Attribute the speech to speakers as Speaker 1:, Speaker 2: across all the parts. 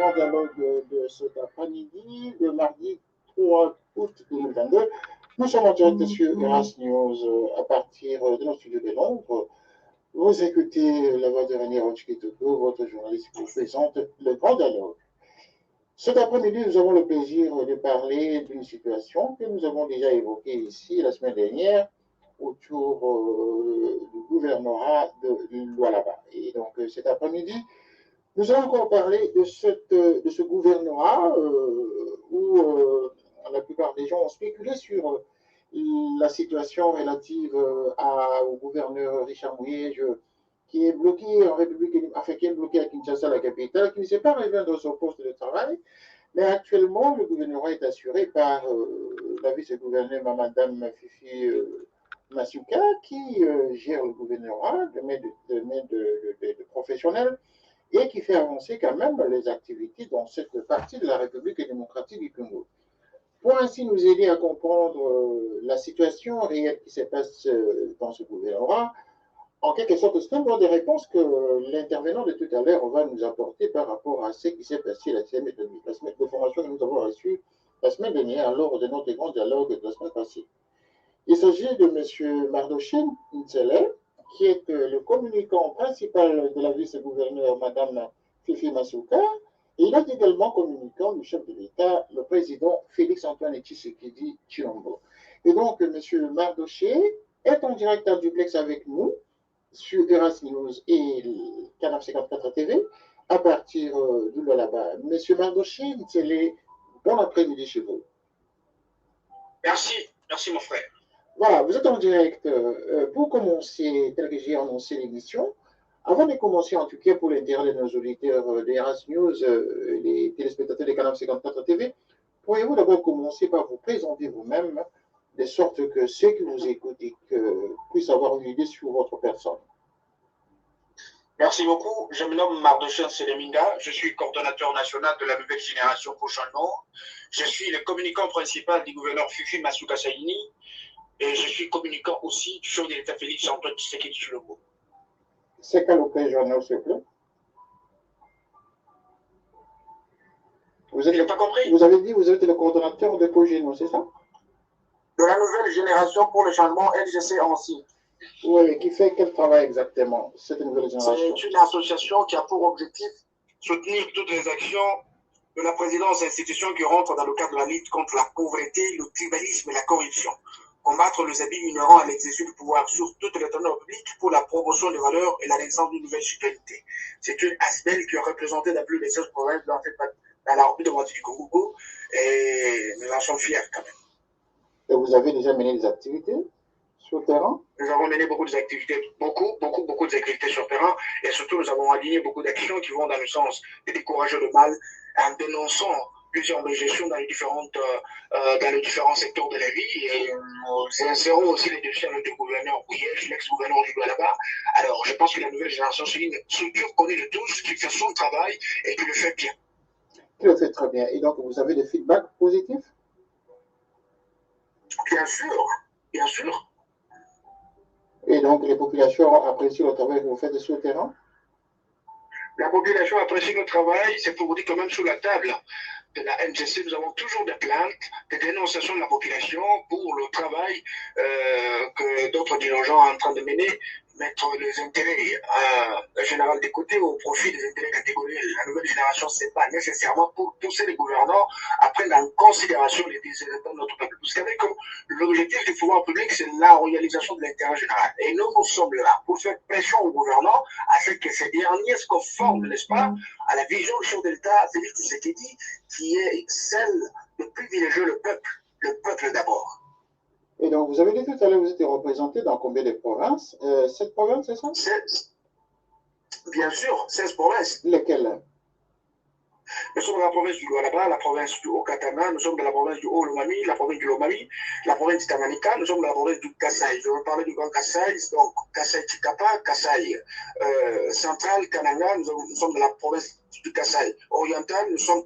Speaker 1: grand dialogue de cet après-midi, le mardi 3 août 2022. Nous sommes en direct sur Eras News à partir de notre studio de Londres. Vous écoutez la voix de René Rochkitoko, votre journaliste qui vous présente le grand dialogue. Cet après-midi, nous avons le plaisir de parler d'une situation que nous avons déjà évoquée ici la semaine dernière autour du gouvernorat de Lualaba. Et donc cet après-midi, nous allons encore parler de ce gouvernorat où la plupart des gens ont spéculé sur la situation relative au gouverneur Richard Mouyej, qui est bloqué en République, enfin qui est bloqué à Kinshasa, la capitale, qui ne sait pas rejoindre son poste de travail. Mais actuellement, le gouvernorat est assuré par la vice-gouverneure Madame Fifi Masuka, qui gère le gouvernorat de main de professionnels et qui fait avancer quand même les activités dans cette partie de la République démocratique du Congo. Pour ainsi nous aider à comprendre la situation réelle qui se passe dans ce gouvernorat, en quelque sorte, c'est un peu des réponses que l'intervenant de tout à l'heure va nous apporter par rapport à ce qui s'est passé la semaine de formation que nous avons reçue la semaine dernière lors de notre grand dialogue de la semaine passée. Il s'agit de M. Mardoché Ntsele, qui est le communicant principal de la vice-gouverneure Mme Fifi Masuka. Et il est également communicant du chef de l'État, le président Félix-Antoine Tshisekedi Tshilombo. Et donc, M. Mardoché est en direct en duplex avec nous sur Eras News et Canal 54 TV à partir de là-bas. M. Mardoché Ntsele, bon après-midi chez vous.
Speaker 2: Merci mon frère.
Speaker 1: Voilà, vous êtes en direct. Pour commencer, tel que j'ai annoncé l'émission, avant de commencer, en tout cas pour l'intérêt de nos auditeurs d'Eras News, les téléspectateurs des Canal 54 TV, pourriez-vous d'abord commencer par vous présenter vous-même, de sorte que ceux qui vous écoutent puissent avoir une idée sur votre personne.
Speaker 2: Merci beaucoup. Je me nomme Mardoché Seleminga. Je suis coordonnateur national de la nouvelle génération pour changement. Je suis le communicant principal du gouverneur Fifi Masuka Saini. Et je suis communicant aussi du chef de l'État Félix-Antoine Tshisekedi Tshilombo.
Speaker 1: C'est quel opérationnel, s'il vous plaît?
Speaker 2: Je n'ai pas compris.
Speaker 1: Vous avez dit que vous êtes le coordonnateur de Cogeno, c'est ça?
Speaker 2: De la nouvelle génération pour le changement LGC Ancy.
Speaker 1: Oui, qui fait quel travail exactement, cette nouvelle génération?
Speaker 2: C'est une association qui a pour objectif soutenir toutes les actions de la présidence d'institutions qui rentrent dans le cadre de la lutte contre la pauvreté, le tribalisme et la corruption. Combattre les abus inhérents à l'exercice du pouvoir sur toute l'étendue publique pour la promotion des valeurs et la naissance d'une nouvelle citoyenneté. C'est une ASBEL qui est représentée dans plus de 16 provinces dans la République démocratique du Congo et nous en sommes fiers quand même.
Speaker 1: Et vous avez déjà mené des activités sur le terrain?
Speaker 2: Nous avons mené beaucoup d'activités, beaucoup d'activités sur le terrain et surtout nous avons aligné beaucoup d'actions qui vont dans le sens de décourager le mal en dénonçant plusieurs gestions dans les différents secteurs de la vie et nous insérons aussi les défis du gouverneur Mouyej, l'ex-gouverneur du Lualaba. Alors je pense que la nouvelle génération, c'est une structure connue de tous qui fait son travail et qui le fait bien.
Speaker 1: Qui le fait très bien. Et donc vous avez des feedbacks positifs?
Speaker 2: Bien sûr, bien sûr.
Speaker 1: Et donc les populations apprécient le travail que vous faites sur le terrain?
Speaker 2: La population apprécie le travail, c'est pour vous dire que même sous la table de la MGC, nous avons toujours des plaintes, des dénonciations de la population pour le travail que d'autres dirigeants sont en train de mener, mettre les intérêts généraux de côté au profit des intérêts catégoriels. La nouvelle génération, ce n'est pas nécessairement pour pousser les gouvernants à prendre en considération les désirs de notre peuple. Vous savez que l'objectif du pouvoir public, c'est la réalisation de l'intérêt général. Et nous sommes là pour faire pression aux gouvernants afin que ces derniers se conforment, n'est-ce pas, à la vision du chef de l'État, Félix Tshisekedi, qui est celle de privilégier le peuple d'abord.
Speaker 1: Et donc, vous avez dit tout à l'heure, vous étiez représenté dans combien de provinces? 7 provinces, c'est ça?
Speaker 2: Bien sûr, 16 provinces.
Speaker 1: Lesquelles?
Speaker 2: Nous sommes dans la province du Lualaba, la province du Haut-Katanga, nous sommes dans la province du Haut-Lomami, la province du Lomami, la province du Tanganyika, nous sommes dans la province du Kasaï. Je vais parler du Grand Kasaï, donc Kasaï-Chikapa, Kasaï central, Kananga, nous sommes dans la province du Kasaï oriental, nous sommes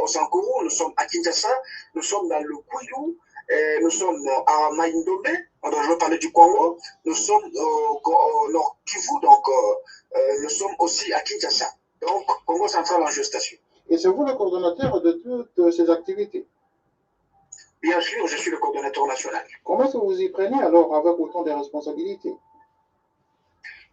Speaker 2: au Sankuru, nous sommes à Kinshasa, nous sommes dans le Kouilou, nous sommes à Maïndombe, je vais parler du Congo, nous sommes au Nord Kivu, donc nous sommes aussi à Kinshasa, donc Congo central en gestation.
Speaker 1: Et c'est vous le coordonnateur de toutes ces activités.
Speaker 2: Bien sûr, je suis le coordonnateur national.
Speaker 1: Comment est-ce que vous y prenez alors avec autant de responsabilités?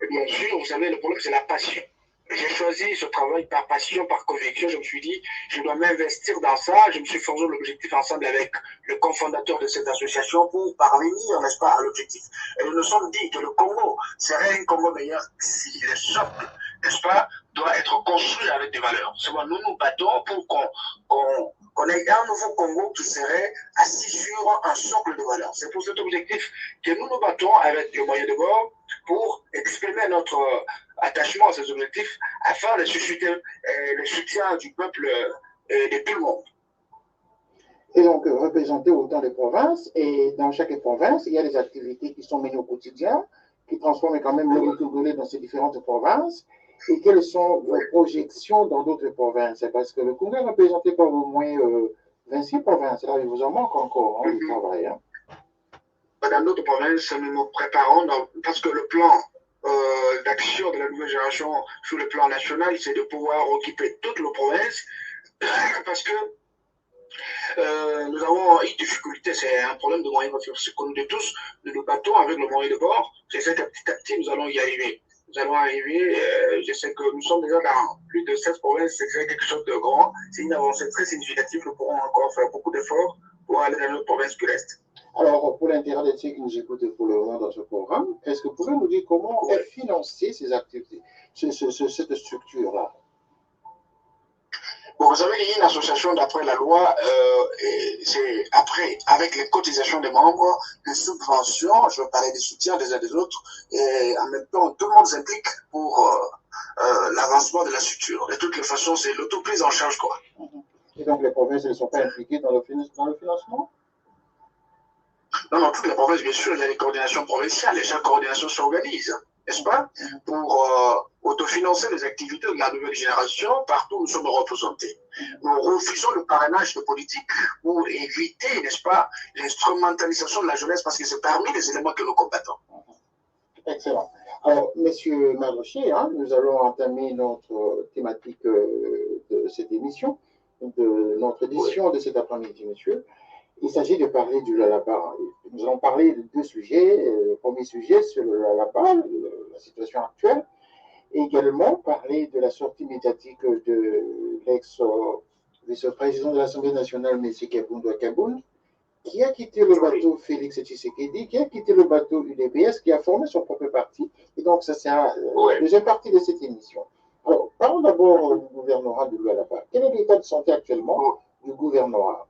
Speaker 2: Et bien sûr, vous savez, le problème, c'est la passion. J'ai choisi ce travail par passion, par conviction. Je me suis dit, je dois m'investir dans ça. Je me suis forgé l'objectif ensemble avec le cofondateur de cette association pour parvenir, n'est-ce pas, à l'objectif. Et nous nous sommes dit que le Congo serait un Congo meilleur si le socle, n'est-ce pas, doit être construit avec des valeurs. C'est moi, nous nous battons pour qu'on ait un nouveau Congo qui serait assis sur un socle de valeurs. C'est pour cet objectif que nous nous battons avec les moyens de bord pour exprimer notre attachement à ces objectifs afin de susciter le soutien du peuple et de tout le monde.
Speaker 1: Et donc, représenter autant de provinces, et dans chaque province, il y a des activités qui sont menées au quotidien, qui transforment quand même le Togolais dans ces différentes provinces. Et quelles sont vos projections dans d'autres provinces? Parce que le Congo est représenté par au moins 26 provinces. Là, il vous en manque encore du travail. Hein.
Speaker 2: Dans d'autres provinces, nous nous préparons parce que le plan d'action de la nouvelle génération sur le plan national, c'est de pouvoir occuper toutes les provinces parce que nous avons eu des difficultés, c'est un problème de moyens de ce qu'on nous tous, nous nous battons avec le moyen de bord, j'essaie que petit à petit nous allons y arriver. Nous allons arriver, je sais que nous sommes déjà dans plus de 16 provinces, c'est quelque chose de grand, c'est une avancée très significative, nous pourrons encore faire beaucoup d'efforts pour aller dans notre province qui reste.
Speaker 1: Alors, pour l'intérêt de ceux qui nous écoutent pour le moment dans ce programme, est-ce que vous pouvez nous dire comment est financée ces activités, cette structure-là?
Speaker 2: Bon, vous savez, il y a une association d'après la loi, c'est après, avec les cotisations des membres, les subventions, je vais parler des soutiens des uns des autres, et en même temps, tout le monde s'implique pour l'avancement de la structure. De toutes les façons, c'est l'autoprise en charge, quoi.
Speaker 1: Et donc, les provinces ne sont pas impliquées dans le financement?
Speaker 2: Non, toutes les provinces, bien sûr, il y a les coordinations provinciales, et chaque coordination s'organise, n'est-ce pas, pour autofinancer les activités de la nouvelle génération partout où nous sommes représentés. Nous refusons le parrainage de politique pour éviter, n'est-ce pas, l'instrumentalisation de la jeunesse parce que c'est parmi les éléments que nous combattons.
Speaker 1: Excellent. Alors, Monsieur Marocher, hein, nous allons entamer notre thématique de cette émission, de notre édition de cet après-midi, monsieur. Il s'agit de parler du Lualaba. Nous allons parler de deux sujets. Le premier sujet sur le Lualaba, la situation actuelle, et également parler de la sortie médiatique de l'ex-vice-président de l'Assemblée nationale, M. Kaboundou Kaboun, qui a quitté le bateau Félix Tshisekedi, qui a quitté le bateau UDPS, qui a formé son propre parti. Et donc, ça sera la deuxième partie de cette émission. Alors, parlons d'abord du gouvernorat de Lualaba. Quel est l'état de santé actuellement du gouvernorat?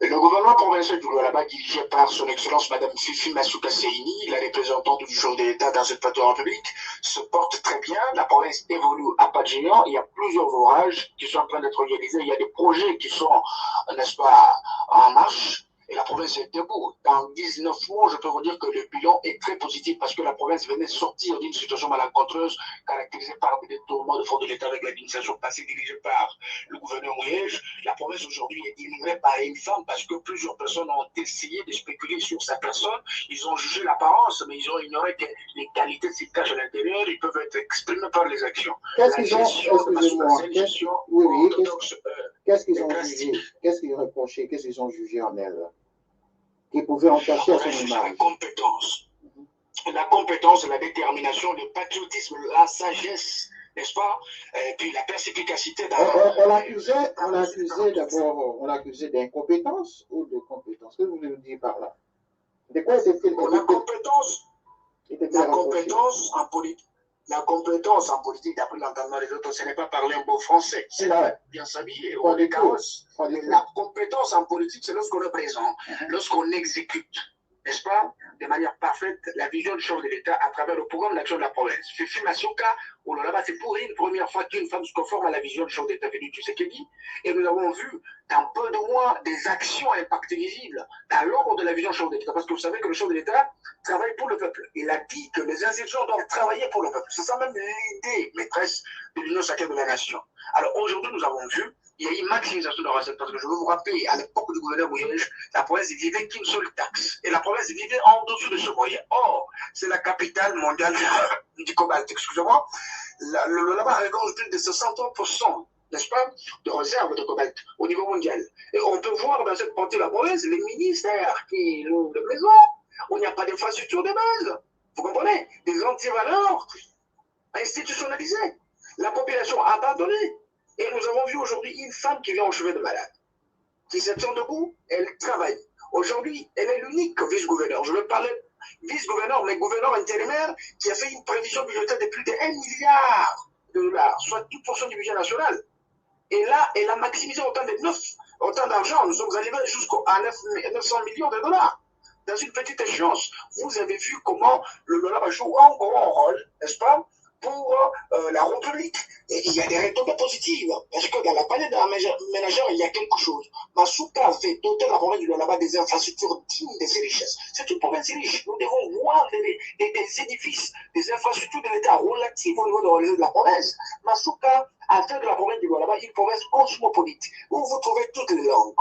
Speaker 2: Le gouvernement provincial du Lualaba, dirigé par son Excellence Madame Fifi Masuka Seini, la représentante du chef de l'État dans cette plateau république, se porte très bien. La province évolue à pas de géant. Il y a plusieurs ouvrages qui sont en train d'être réalisés. Il y a des projets qui sont, n'est-ce pas, en marche. Et la province est debout. Dans 19 mois, je peux vous dire que le bilan est très positif parce que la province venait sortir d'une situation malencontreuse caractérisée par des détournements de fonds de l'État avec l'administration passée dirigée par le gouverneur Mouyej. La province aujourd'hui est délivrée par une femme parce que plusieurs personnes ont essayé de spéculer sur sa personne. Ils ont jugé l'apparence, mais ils ont ignoré que les qualités se cachent à l'intérieur. Ils peuvent être exprimées par les actions.
Speaker 1: Qu'est-ce qu'ils ont, excusez-moi, qu'est-ce qu'ils ont jugé, qu'est-ce qu'ils reprochaient, qu'est-ce qu'ils ont jugé en elle, qui pouvait entacher à son image?
Speaker 2: La compétence, la détermination, le patriotisme, la sagesse, n'est-ce pas? Et puis la perspicacité.
Speaker 1: On l'accusait d'abord, on l'accusait d'incompétence ou de compétence? Qu'est-ce que vous voulez nous dire par là? De quoi était-il?
Speaker 2: La compétence en politique. La compétence en politique, d'après l'entendement des autres, ce n'est pas parler un beau français. C'est bien s'habiller, ou les carrosses. La compétence en politique, c'est lorsqu'on est présent, lorsqu'on exécute, n'est-ce pas, de manière parfaite, la vision du chef de l'État à travers le programme d'action de la province. Fifi Masuka, là-bas, c'est pour une première fois qu'une femme se conforme à la vision du chef de l'État venu Tshisekedi. Et nous avons vu, dans peu de mois, des actions à impact visible dans l'ordre de la vision du chef de l'État. Parce que vous savez que le chef de l'État travaille pour le peuple. Il a dit que les institutions doivent travailler pour le peuple. C'est ça même l'idée maîtresse de l'Union sacrée de la nation. Alors aujourd'hui, nous avons vu, il y a une maximisation de recettes. Parce que je veux vous rappeler, à l'époque du gouverneur Mouyej, la province ne vivait qu'une seule taxe. Et la province vivait en dessous de ce moyen. Or, c'est la capitale mondiale du cobalt. Excusez-moi. Le Lualaba regorge plus de 63% n'est-ce pas, de réserve de cobalt au niveau mondial. Et on peut voir dans cette partie de la province les ministères qui louent de maisons, où il n'y a pas d'infrastructure de base. Vous comprenez? Des antivaleurs institutionnalisées. La population a abandonné. Et nous avons vu aujourd'hui une femme qui vient au chevet de malade, qui se tient debout, elle travaille. Aujourd'hui, elle est l'unique vice-gouverneur. Je vais parler vice-gouverneur, mais gouverneur intérimaire qui a fait une prévision budgétaire de plus de 1 milliard de dollars, soit 10% du budget national. Et là, elle a maximisé autant d'argent. Nous sommes arrivés jusqu'à 900 millions de dollars. Dans une petite échéance, vous avez vu comment le dollar joue un grand rôle, n'est-ce pas, pour la République. Et il y a des retombées positives, parce que dans la palette ménagère, il y a quelque chose. Masuka fait doter la province du Lualaba des infrastructures dignes de ses richesses. C'est une province riche. Nous devons voir des édifices, des infrastructures de l'État relatives au niveau de la province. Masuka a fait de la province du Lualaba une province cosmopolite, où vous trouvez toutes les langues.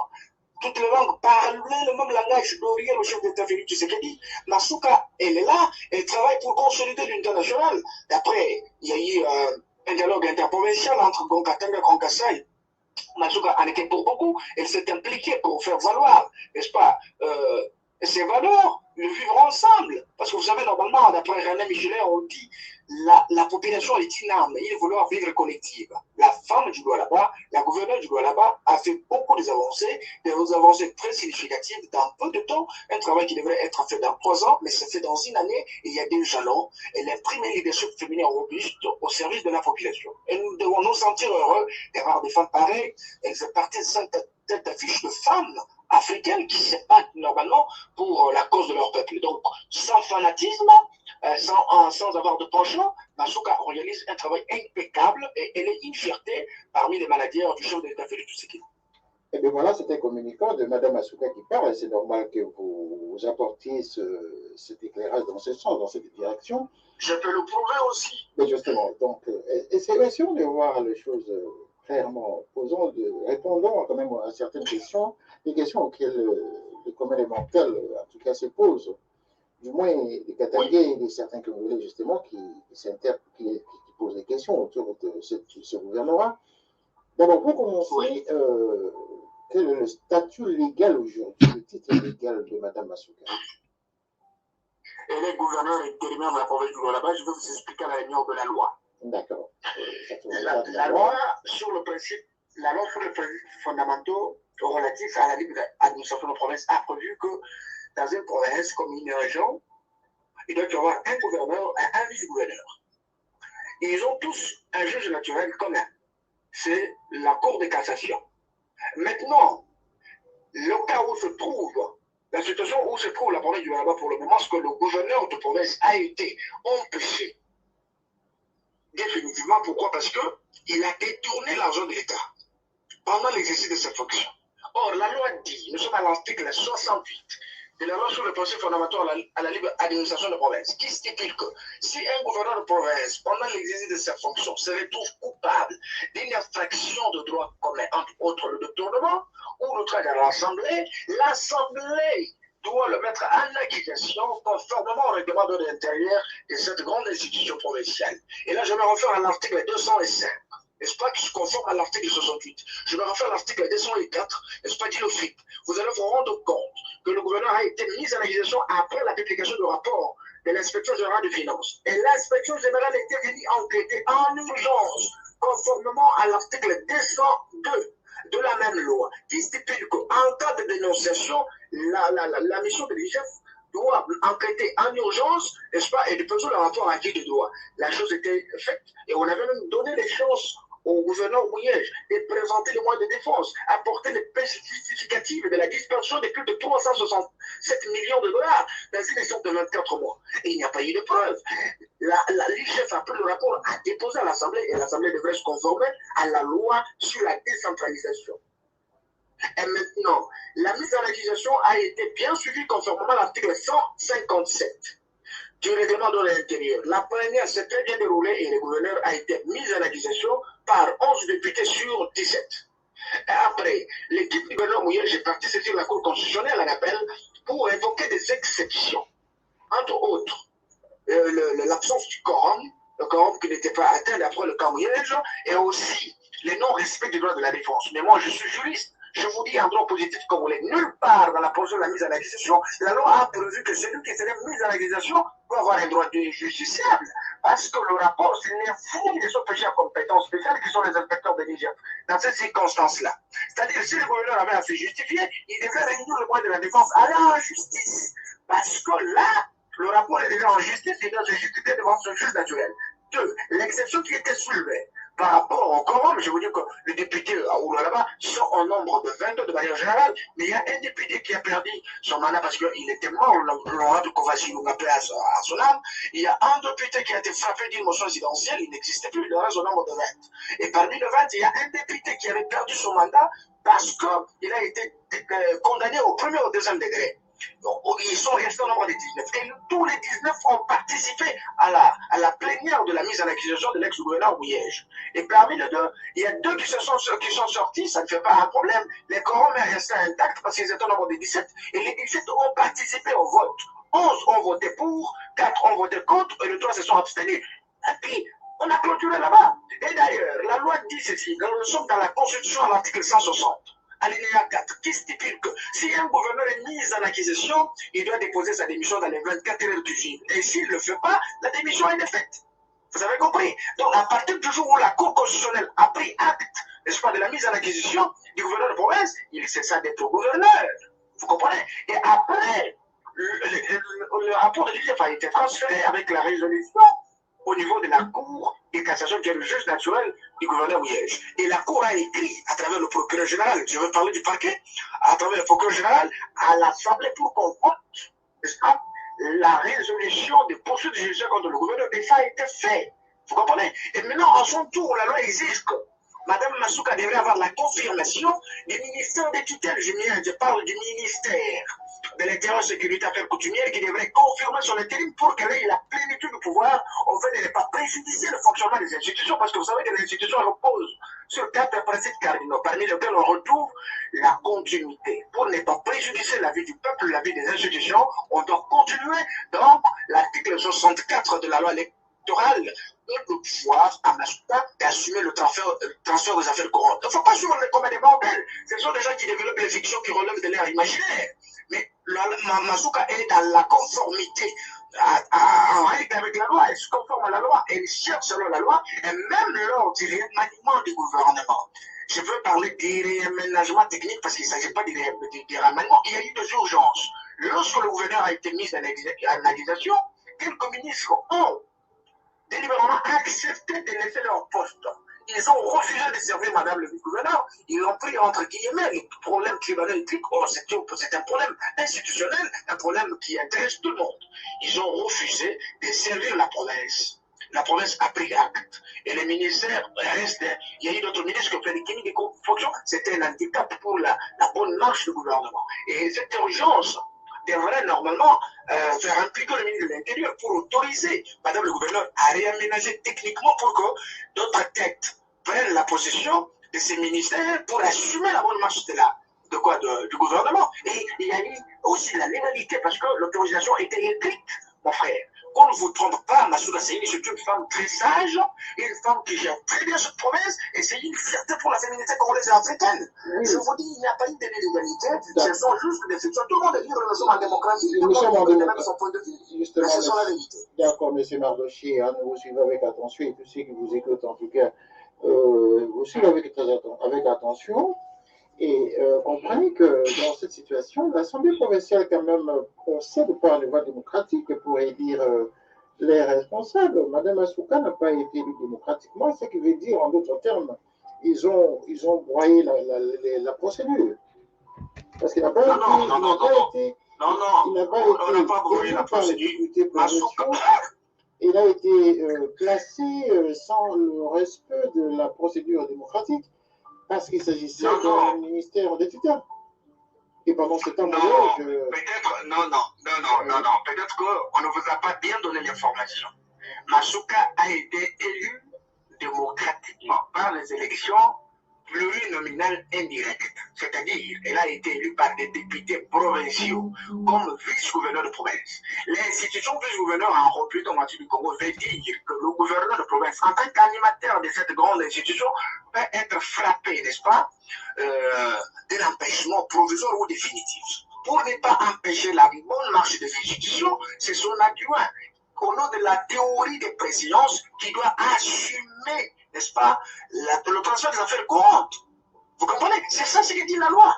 Speaker 2: Toutes les langues parlent le même langage d'Oriel, le chef d'État Félix Tshisekedi. Masuka, elle est là, elle travaille pour consolider l'unité nationale. Après, il y a eu un dialogue interprovincial entre Gonkatanga et Gonkasai. Masuka en était pour beaucoup, elle s'est impliquée pour faire valoir, n'est-ce pas, ses valeurs, le vivre ensemble. Parce que vous savez, normalement, d'après René Michelet, on dit la population est une âme, il faut vouloir vivre collective. La femme du Lualaba, la gouverneure du Lualaba a fait beaucoup d'avancées, des avancées très significatives dans peu de temps, un travail qui devrait être fait dans 3 ans, mais c'est fait dans une année, et il y a des jalons, et l'imprime un leadership féminin robuste au service de la population. Et nous devons nous sentir heureux d'avoir des femmes pareilles, elles font partie de cette tête d'affiche de femmes africaines qui se battent normalement pour la cause de leur peuple. Donc, sans fanatisme, sans avoir de penchant, Masuka réalise un travail impeccable et elle est une fierté parmi les managers du chef de l'État Félix Tshisekedi.
Speaker 1: Et bien voilà, c'était un communicant de Mme Masuka qui parle. C'est normal que vous apportiez cet éclairage dans ce sens, dans cette direction.
Speaker 2: Je peux le prouver aussi.
Speaker 1: Mais justement, donc, essayons de voir les choses clairement, répondons quand même à certaines questions, des questions auxquelles le commun des mortels, en tout cas, se posent. Du moins, les Katangais et certains Congolais, justement, qui posent des questions autour de ce gouvernement. D'abord, pour commencer, quel est le statut légal aujourd'hui, le titre légal de Mme Masuka?
Speaker 2: Elle est gouverneure intérimaire de la province du Lualaba. Je vais vous expliquer la lumière de la loi.
Speaker 1: D'accord.
Speaker 2: La loi sur le principe, la loi sur les principes fondamentaux relatifs à la libre administration de la province a prévu que dans une province comme une région, il doit y avoir un gouverneur et un vice-gouverneur. Ils ont tous un juge naturel commun. C'est la Cour de cassation. Maintenant, le cas où se trouve, la situation où se trouve la province du Lualaba pour le moment, c'est que le gouverneur de province a été empêché. Définitivement, pourquoi? Parce qu'il a détourné l'argent de l'État pendant l'exercice de cette fonction. Or, la loi dit, nous sommes à l'article 68 de la loi sur les principes fondamentaux à la libre administration de province, qui stipule que si un gouverneur de province, pendant l'exercice de sa fonction, se retrouve coupable d'une infraction de droit commun, entre autres le détournement ou l'outrage à l'Assemblée, l'Assemblée doit le mettre en accusation conformément au règlement de l'intérieur de cette grande institution provinciale. Et là, je me réfère à l'article 205. N'est-ce pas, qui se conforme à l'article 68. Je me réfère à l'article 204, n'est-ce pas, dit le FIP. Vous allez vous rendre compte que le gouverneur a été mis en accusation après la publication du rapport de l'inspection générale des finances. Et l'inspection générale était venue enquêter en urgence, conformément à l'article 202 de la même loi, qui stipule qu'en cas de dénonciation, la mission de l'IGF doit enquêter en urgence, n'est-ce pas, et déposer le rapport à qui de droit. La chose était faite et on avait même donné les chances au gouverneur Mouyège de présenter les moyens de défense, apporter les pièces justificatives de la dispersion de plus de 367 millions de dollars dans une échéance de 24 mois. Et il n'y a pas eu de preuve. L'IGF, après le rapport, a déposé à l'Assemblée et l'Assemblée devrait se conformer à la loi sur la décentralisation. Et maintenant, la mise en accusation a été bien suivie conformément à l'article 157 du règlement de l'intérieur. La première s'est très bien déroulée et le gouverneur a été mis en accusation par 11 députés sur 17. Et après, l'équipe du gouverneur Mouyège est partie saisir la Cour constitutionnelle en appel pour évoquer des exceptions. Entre autres, l'absence du quorum, le quorum qui n'était pas atteint d'après le cas Mouyège, et aussi les non-respect des droits de la défense. Mais moi, je suis juriste. Je vous dis en droit positif congolais, nulle part dans la procédure de la mise en accusation, la loi a prévu que celui qui serait mis en accusation peut avoir un droit de justiciable. Parce que le rapport, c'est les fous des OPG à compétences spéciales qui sont les inspecteurs de l'IGF. Dans cette circonstance-là. C'est-à-dire, si le gouverneur avait à se justifier, il devait réunir le droit de la défense, aller en justice. Parce que là, le rapport est déjà en justice, il doit se justifier devant son juge naturel. Deux, l'exception qui était soulevée par rapport au quorum, je vous dis que le député là-bas sont au nombre de 22 de manière générale, mais il y a un député qui a perdu son mandat parce qu'il était mort, l'honorable Kovasi Lungape à son âme. Il y a un député qui a été frappé d'une motion résidentielle, il n'existait plus, il reste au nombre de 20. Et parmi les 20, il y a un député qui avait perdu son mandat parce qu'il a été condamné au premier ou au deuxième degré. Donc, ils sont restés au nombre de 19. Et tous les 19 ont participé à la plénière de la mise en accusation de l'ex-gouverneur Bouyège. Et parmi les deux, il y a deux qui sont sortis, ça ne fait pas un problème. Les quorums est resté intact parce qu'ils étaient au nombre de 17. Et les 17 ont participé au vote. 11 ont voté pour, 4 ont voté contre, et les 3 se sont abstenus. Et puis, on a clôturé là-bas. Et d'ailleurs, la loi dit ceci, nous sommes dans la Constitution à l'article 160. Alinéa 4, qui stipule que si un gouverneur est mis en accusation, il doit déposer sa démission dans les 24 heures qui suivent. Et s'il ne le fait pas, la démission est défaite. Vous avez compris? Donc, à partir du jour où la Cour constitutionnelle a pris acte, n'est-ce pas, de la mise en accusation du gouverneur de province, il cessa d'être gouverneur. Vous comprenez? Et après, le rapport de l'IGF a été transféré avec la résolution au niveau de la Cour de cassation qui est le juge naturel du gouverneur Bouyège. Et la Cour a écrit à travers le procureur général, je veux parler du parquet, à travers le procureur général, à l'Assemblée pour qu'on vote, n'est-ce pas, la résolution des poursuites judiciaires contre le gouverneur. Et ça a été fait. Vous comprenez? Et maintenant, en son tour, la loi exige que Mme Massouka devrait avoir la confirmation du ministère des tutelles. Je parle du ministère de l'Intérieur, Sécurité, Affaires coutumières, qui devrait confirmer son intérim pour qu'elle ait la plénitude du pouvoir, au fait de ne pas préjudicer le fonctionnement des institutions, parce que vous savez que les institutions reposent sur 4 principes cardinaux, parmi lesquels on retrouve la continuité. Pour ne pas préjudicer la vie du peuple, la vie des institutions, on doit continuer. Donc, l'article 64 de la loi électorale donne le pouvoir à Massouka d'assumer le transfert aux affaires courantes. Il ne faut pas suivre les combats des bordels. Ce sont des gens qui développent les fictions qui relèvent de l'air imaginaire. Mais Massouka est dans la conformité en règle avec la loi, elle se conforme à la loi, elle cherche selon la loi, et même lors du remaniement du gouvernement. Je veux parler des réaménagements techniques parce qu'il ne s'agit pas des remaniements, il y a eu des urgences. Lorsque le gouverneur a été mis en accusation, quelques ministres ont délibérément accepté de laisser leur poste. Ils ont refusé de servir Madame le vice-gouverneur. Ils l'ont pris entre guillemets le problème climatique. Or, c'est un problème institutionnel, un problème qui intéresse tout le monde. Ils ont refusé de servir la province. La province a pris acte. Et les ministères restent. Il y a eu d'autres ministres qui ont fait des cliniques de fonction. C'était un handicap pour la bonne marche du gouvernement. Et cette urgence devrait normalement faire impliquer le ministre de l'Intérieur pour autoriser Madame le gouverneur à réaménager techniquement pour que d'autres têtes prennent la possession de ces ministères pour assumer la bonne marche du gouvernement. Et il y a eu aussi la légalité parce que l'autorisation était écrite, mon frère. Qu'on ne vous trompe pas, Massouka Seyni, c'est une femme très sage, une femme qui gère très bien cette promesse, et c'est une fierté pour la féminité congolaise et africaine. Oui. Je vous dis, il n'y a pas eu d'illégalité, ce sont juste des fictions. Tout le monde est libre, nous sommes en démocratie, tout le monde peut même son point de vue.
Speaker 1: Justement,
Speaker 2: mais ce sont la vérité.
Speaker 1: D'accord, M. Mardochier, hein, nous vous suivons avec attention, et tous ceux qui vous écoutent en tout cas, vous suivez avec attention. Et comprenez que dans cette situation, l'Assemblée provinciale, quand même, procède par une voie démocratique pour élire les responsables. Madame Massouka n'a pas été élue démocratiquement, ce qui veut dire, en d'autres termes, ils ont broyé la procédure. Parce qu'il n'a pas été. Il n'a pas été élu par les députés provinciaux. Il a été placé sans le respect de la procédure démocratique. Parce qu'il s'agissait d'un ministère des tutelles. Et pendant ce temps,
Speaker 2: peut-être, peut-être qu'on ne vous a pas bien donné l'information. Massouka a été élu démocratiquement par les élections plurinominales indirectes. c'est-à-dire elle a été élue par des députés provinciaux comme vice-gouverneur de province. L'institution vice-gouverneur en République démocratique du Congo veut dire que le gouverneur de province, en tant qu'animateur de cette grande institution, peut être frappé, n'est-ce pas, d'un empêchement provisoire ou définitif. Pour ne pas empêcher la bonne marche des institutions, c'est son adjoint, au nom de la théorie des préséances, qui doit assumer, n'est-ce pas, le transfert des affaires courantes. Vous comprenez? C'est ça ce que dit la loi.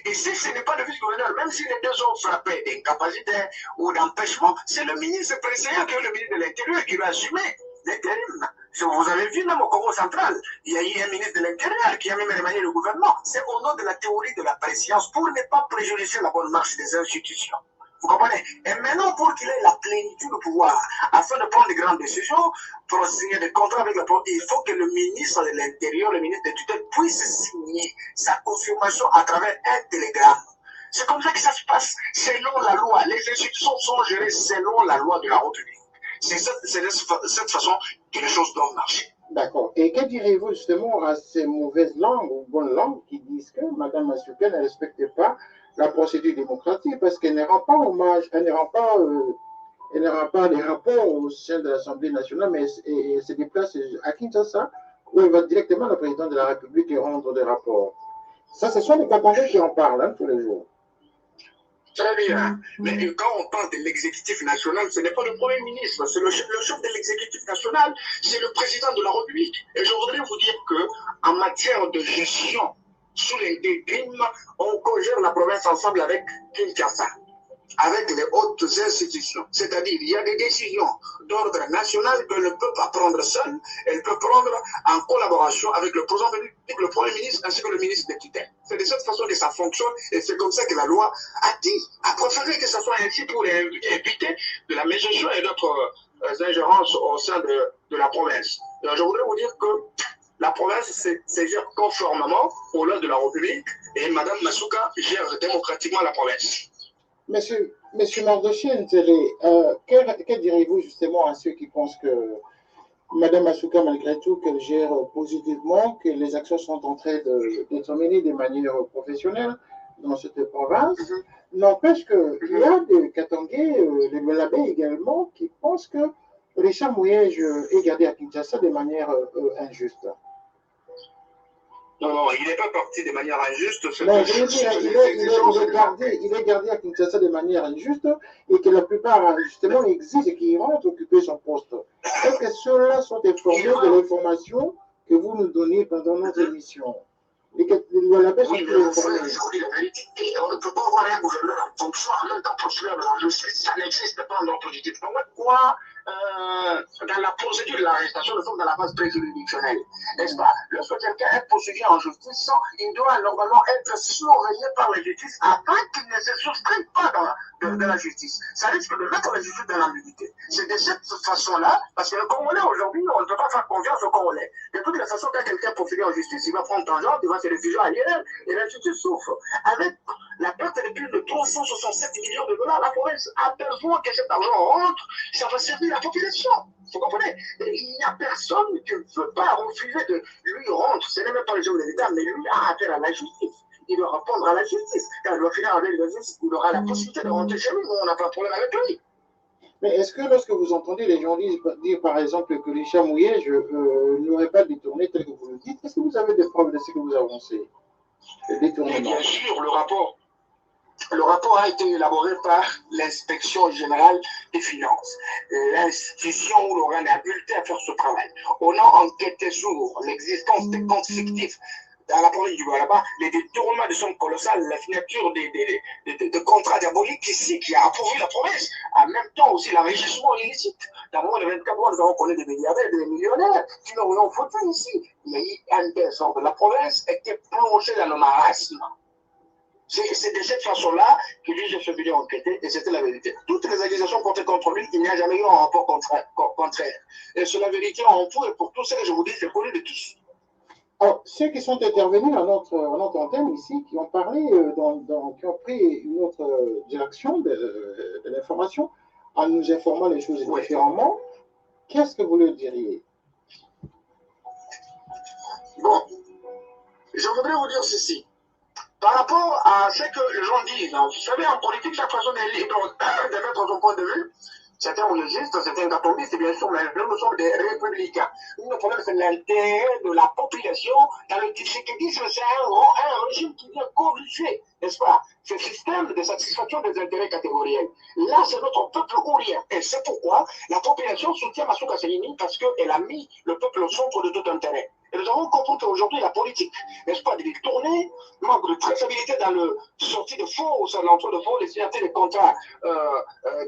Speaker 2: Et si ce n'est pas le vice-gouverneur, même si les deux ont frappé d'incapacité ou d'empêchement, c'est le ministre précédent qui est le ministre de l'Intérieur qui va assumer l'intérim. Vous avez vu même au Congo central, il y a eu un ministre de l'Intérieur qui a même remanié le gouvernement. C'est au nom de la théorie de la préscience pour ne pas préjudicer la bonne marche des institutions. Vous comprenez? Et maintenant, pour qu'il ait la plénitude de pouvoir, afin de prendre de grandes décisions, pour signer des contrats avec la police, il faut que le ministre de l'Intérieur, le ministre des tutelles, puisse signer sa confirmation à travers un télégramme. C'est comme ça que ça se passe, selon la loi. Les institutions sont gérées selon la loi de la République. C'est de cette façon que les choses doivent marcher.
Speaker 1: D'accord. Et que direz-vous justement à ces mauvaises langues ou bonnes langues qui disent que Mme Massouka ne respecte pas la procédure démocratique parce qu'elle ne rend pas hommage, elle ne rend pas des rapports au sein de l'Assemblée nationale, mais elle se déplace à Kinshasa où elle va directement le président de la République et rendre des rapports. Ça, ce sont les Congolais qui en parlent tous les jours.
Speaker 2: Très bien. Mais quand on parle de l'exécutif national, ce n'est pas le Premier ministre, c'est le chef de l'exécutif national, c'est le président de la République. Et je voudrais vous dire qu'en matière de gestion sous l'intérim, on co-gère la province ensemble avec Kinshasa, avec les hautes institutions. C'est-à-dire, il y a des décisions d'ordre national qu'elle ne peut pas prendre seule, elle peut prendre en collaboration avec le président, le Premier ministre ainsi que le ministre des tutelles. C'est de cette façon que ça fonctionne et c'est comme ça que la loi a préféré que ça soit ainsi pour éviter de la médiation et d'autres ingérences au sein de la province. Donc, je voudrais vous dire que la province se gère conformément aux lois de la République et Mme Massouka gère démocratiquement la province.
Speaker 1: Monsieur Mardochien Nzele, que direz-vous justement à ceux qui pensent que Mme Massouka, malgré tout, qu'elle gère positivement, que les actions sont en train d'être menées de manière professionnelle dans cette province? N'empêche qu'il y a des Katangais, des Melabés également, qui pensent que Richard Mouyej est gardé à Kinshasa de manière injuste.
Speaker 2: Non, il n'est pas parti de manière injuste.
Speaker 1: Non, je veux dire, il est gardé à Kinshasa de manière injuste et que la plupart, justement, exigent qu'il rentre occuper son poste. Est-ce que ceux-là sont informés de l'information que vous nous donnez pendant notre émission?
Speaker 2: Oui, mais je vous dis la vérité. On ne peut pas avoir un gouverneur en fonction en même temps postulaire de la justice. Ça n'existe pas dans notre politique. Pourquoi dans la procédure de l'arrestation, nous sommes dans la phase préjuridictionnelle, n'est-ce pas? Lorsque quelqu'un est poursuivi en justice, il doit normalement être surveillé par la justice afin qu'il ne se soustrait pas de la justice. Ça risque de mettre la justice dans l'ambiguïté. C'est de cette façon-là, parce que le Congolais aujourd'hui, on ne peut pas faire confiance au Congolais. De toutes les façons, quand quelqu'un est poursuivi en justice, il va prendre tangente, il va se réfugier ailleurs, et la justice souffre. Avec la perte de plus de 367 millions de dollars, la province a besoin que cet argent rentre, ça va servir la population. Vous comprenez? Il n'y a personne qui ne veut pas refuser de lui rendre. Ce n'est même pas le chef de l'État, mais lui a affaire à la justice. Il doit répondre à la justice. Quand il doit finir avec la justice, il aura la possibilité de rentrer chez lui. Nous, on n'a pas de problème avec lui.
Speaker 1: Mais est-ce que lorsque vous entendez les gens dire par exemple que Richard Mouyej n'aurait pas détourné tel que vous le dites, est-ce que vous avez des preuves de ce que vous avancez?
Speaker 2: Bien sûr, le rapport a été élaboré par l'inspection générale des finances, l'institution où l'on a habilité à faire ce travail. On a enquêté sur l'existence des comptes fictifs dans la province du Lualaba, les détournements de sommes colossales, la signature de contrats diaboliques ici qui a approuvé la province, en même temps aussi l'enrichissement illicite. Dans moins de 24 mois, nous avons connu des milliardaires, des millionnaires qui nous ont voté ici. Il y a eu un désordre de la province était plongé dans le marasme. C'est de cette façon-là que lui, j'ai venu enquêter et c'était la vérité. Toutes les accusations portées contre lui, il n'y a jamais eu un rapport contraire. Et c'est la vérité en tout et pour tout ce que je vous dis, c'est connu de tous.
Speaker 1: Alors, ceux qui sont intervenus à notre antenne ici, qui ont parlé, qui ont pris une autre direction de l'information, en nous informant les choses différemment, qu'est-ce que vous leur diriez?
Speaker 2: Bon, je voudrais vous dire ceci. par rapport à ce que les gens disent, vous savez, en politique, chaque personne est libre de mettre son point de vue. Certains ont légiste, certains gatomistes, bien sûr, mais nous sommes des républicains. Le problème, c'est l'intérêt de la population. Dans le tshisekidisme, c'est un régime qui vient corriger, n'est-ce pas, ce système de satisfaction des intérêts catégoriels. Là, c'est notre peuple ou rien. Et c'est pourquoi la population soutient Masuka Selini, parce qu'elle a mis le peuple au centre de tout intérêt. Et nous avons compris qu'aujourd'hui, la politique, n'est-ce pas, de tourner, manque de traçabilité dans le sortie de faux, l'entrée de faux, les signatures des contrats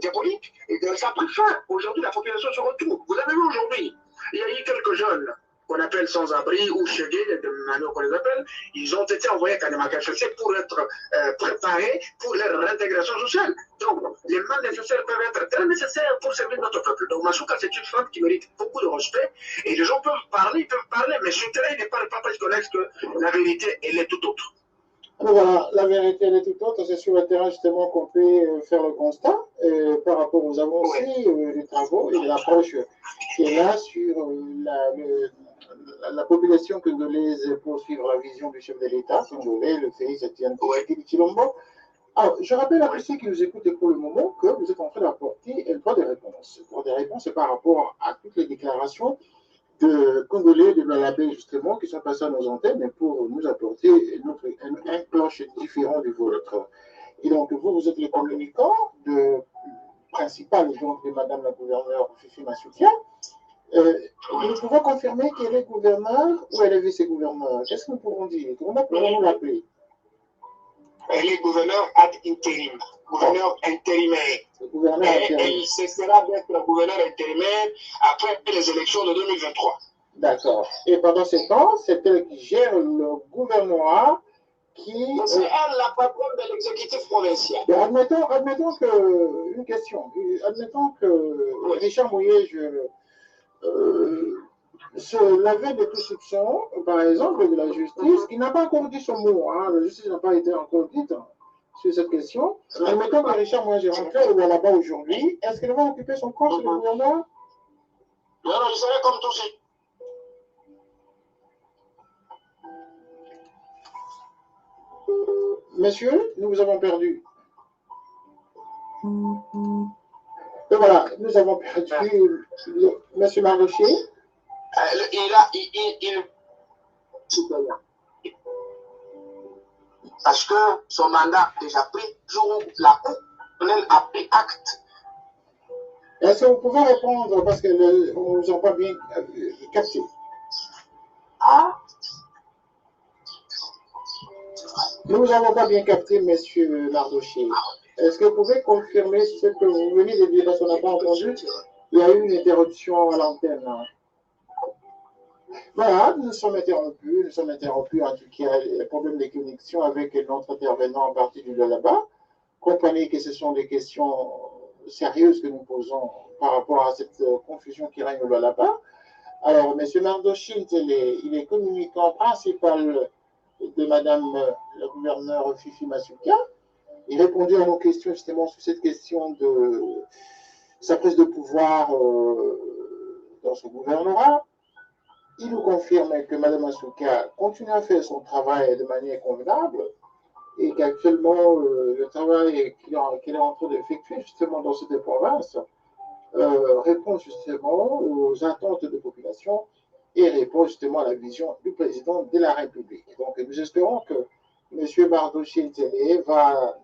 Speaker 2: diaboliques, et ça a pris fin. Aujourd'hui, la population se retrouve. Vous avez vu aujourd'hui, il y a eu quelques jeunes qu'on appelle sans-abri ou chégués, de manière qu'on les appelle, ils ont été envoyés à Kanema-Kachessé pour être préparés pour leur réintégration sociale. Donc, les mains nécessaires peuvent être très nécessaires pour servir notre peuple. Donc, Masuka, c'est une femme qui mérite beaucoup de respect, et les gens peuvent parler, mais sur le terrain, ils ne parlent pas parce que la vérité, elle est tout autre.
Speaker 1: Alors voilà, la vérité elle est tout autre, c'est sur le terrain justement qu'on peut faire le constat par rapport aux avancées des travaux et de l'approche qui est là sur la population congolaise pour suivre la vision du chef de l'État congolais, le Félix Etienne Tshisekedi Tshilombo. Alors, je rappelle à tous ceux qui nous écoutent pour le moment que vous êtes en train d'apporter un droit de réponse. Le droit de réponse, c'est par rapport à toutes les déclarations de Congolais de Malabé, justement, qui sont passés à nos antennes, mais pour nous apporter un cloche différent du vôtre. Et donc, vous êtes le communicant principal donc, de Madame la gouverneure Fifi Masukia. Nous pouvons confirmer qu'elle est gouverneure ou elle est vice-gouverneure. Qu'est-ce que nous pourrons dire? Comment pouvons-nous l'appeler?
Speaker 2: Elle est gouverneure ad interim, gouverneur intérimaire. Elle cessera d'être gouverneur intérimaire après les élections de 2023.
Speaker 1: D'accord. Et pendant ce temps, c'est elle qui gère le gouvernorat qui...
Speaker 2: C'est elle la patronne de l'exécutif provincial.
Speaker 1: Admettons que... Une question. Admettons que Richard Mouillet, se lavait de tout soupçon, par exemple, de la justice, qui n'a pas encore dit son mot. Hein, la justice n'a pas été encore dite sur cette question. Admettons que Richard Mouillet est rentré au là-bas aujourd'hui. Est-ce qu'il va occuper son poste de gouverneur?
Speaker 2: Non, je serai comme tout ça.
Speaker 1: Monsieur, nous vous avons perdu. Et voilà, nous avons perdu Monsieur Mardochier.
Speaker 2: Parce que son mandat a déjà pris, jour où la Cour a pris acte.
Speaker 1: Est-ce que vous pouvez répondre parce qu'on ne nous a pas bien capté?
Speaker 2: Ah.
Speaker 1: Nous ne vous avons pas bien capté, Monsieur Mardochier. Est-ce que vous pouvez confirmer ce que vous venez de dire parce qu'on n'a pas entendu? Il y a eu une interruption à l'antenne. Voilà, nous sommes interrompus en tout cas, les problèmes de connexion avec notre intervenant en partie du là-bas. Comprenez que ce sont des questions sérieuses que nous posons par rapport à cette confusion qui règne là-bas. Alors, M. Mardochier, il est communicant principal de Madame la gouverneure Fifi Masukia. Il répondait à nos questions justement sur cette question de sa prise de pouvoir dans son gouvernorat. Il nous confirme que Mme Masukia continue à faire son travail de manière convenable et qu'actuellement, le travail qu'elle est en train d'effectuer justement dans cette province répond justement aux attentes de la population et répond justement à la vision du président de la République. Donc nous espérons que M. Mardochier va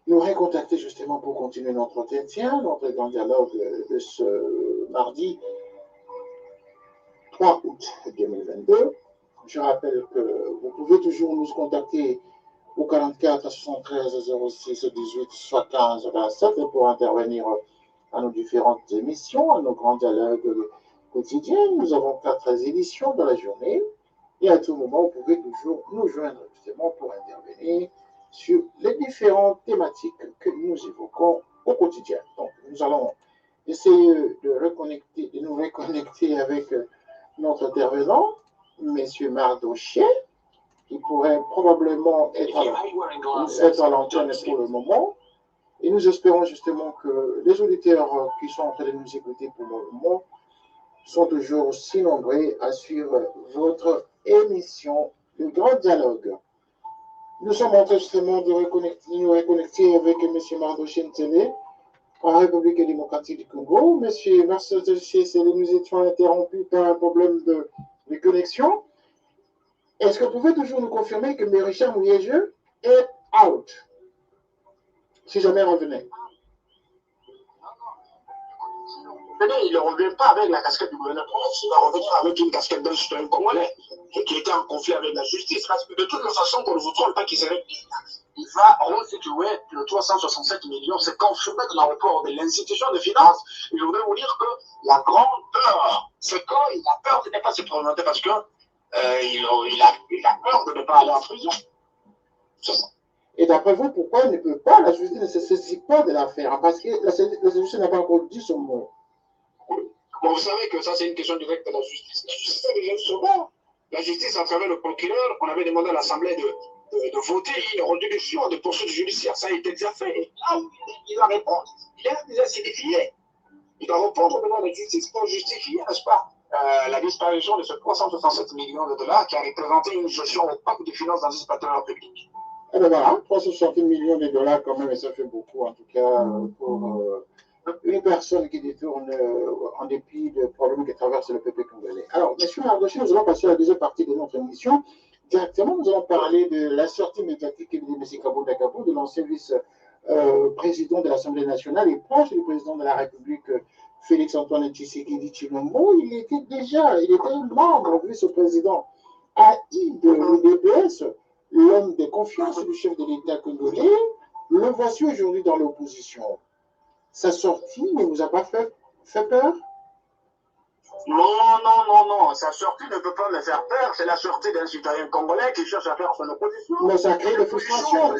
Speaker 1: nous recontacter justement pour continuer notre entretien, notre grand dialogue de ce mardi 3 août 2022. Je rappelle que vous pouvez toujours nous contacter au 44 73 06 18 soit 15 27 pour intervenir à nos différentes émissions, à nos grands dialogues quotidiens. Nous avons 4 éditions dans la journée et à tout moment, vous pouvez toujours nous joindre justement pour intervenir sur les différentes thématiques que nous évoquons au quotidien. Donc, nous allons essayer de nous reconnecter avec notre intervenant, M. Mardochier, qui pourrait probablement être à l'antenne pour le moment. Et nous espérons justement que les auditeurs qui sont en train de nous écouter pour le moment sont toujours aussi nombreux à suivre votre émission, Le Grand Dialogue. Nous sommes en train justement de nous reconnecter avec M. Mardoché Ntele en République démocratique du Congo. Monsieur Mardoché Ntele, nous étions interrompus par un problème de connexion. Est-ce que vous pouvez toujours nous confirmer que M. Richard Mouyejeu est out, si jamais revenait?
Speaker 2: Il ne revient pas avec la casquette du gouvernement, il va revenir avec une casquette d'un citoyen congolais qui était en conflit avec la justice. Parce que de toute façon, qu'on ne vous trompe pas qu'il serait il va restituer le 367 millions. C'est confirmé dans le rapport de l'institution de finances. Et je voudrais vous dire que la grande peur, c'est qu'il a peur de ne pas se présenter parce que il a peur de ne pas aller en prison. C'est ça.
Speaker 1: Et d'après vous, pourquoi ne peut pas, la justice ne se saisit pas de l'affaire? Parce que la justice n'a pas encore dit son mot.
Speaker 2: Bon, vous savez que ça, c'est une question directe de la justice. La justice a déjà eu son mot. La justice, à travers le procureur, on avait demandé à l'Assemblée de voter une résolution de poursuite judiciaire. Ça a été déjà fait. Et là où il doit répondre, il a déjà signifié. Il doit répondre devant la justice pour justifier, n'est-ce pas, la disparition de ce 367 millions de dollars qui a représenté une gestion opaque des finances dans ce partenaire public.
Speaker 1: Eh bien voilà, 360 millions de dollars quand même, et ça fait beaucoup en tout cas pour une personne qui détourne en dépit des problèmes qui traversent le peuple congolais. Alors, M. Mardoché, nous allons passer à la deuxième partie de notre émission. Directement, nous allons parler de la sortie médiatique de M. Kabounda Kabo, de l'ancien vice-président de l'Assemblée nationale et proche du président de la République, Félix-Antoine Tshisekedi Tshilombo. Il était membre, vice-président AI de l'UDPS, l'homme de confiance du chef de l'État congolais. Le voici aujourd'hui dans l'opposition. Sa sortie ne vous a pas fait peur?
Speaker 2: Non. Sa sortie ne peut pas me faire peur. C'est la sortie d'un citoyen congolais qui cherche à faire son opposition.
Speaker 1: Mais ça crée des frustrations.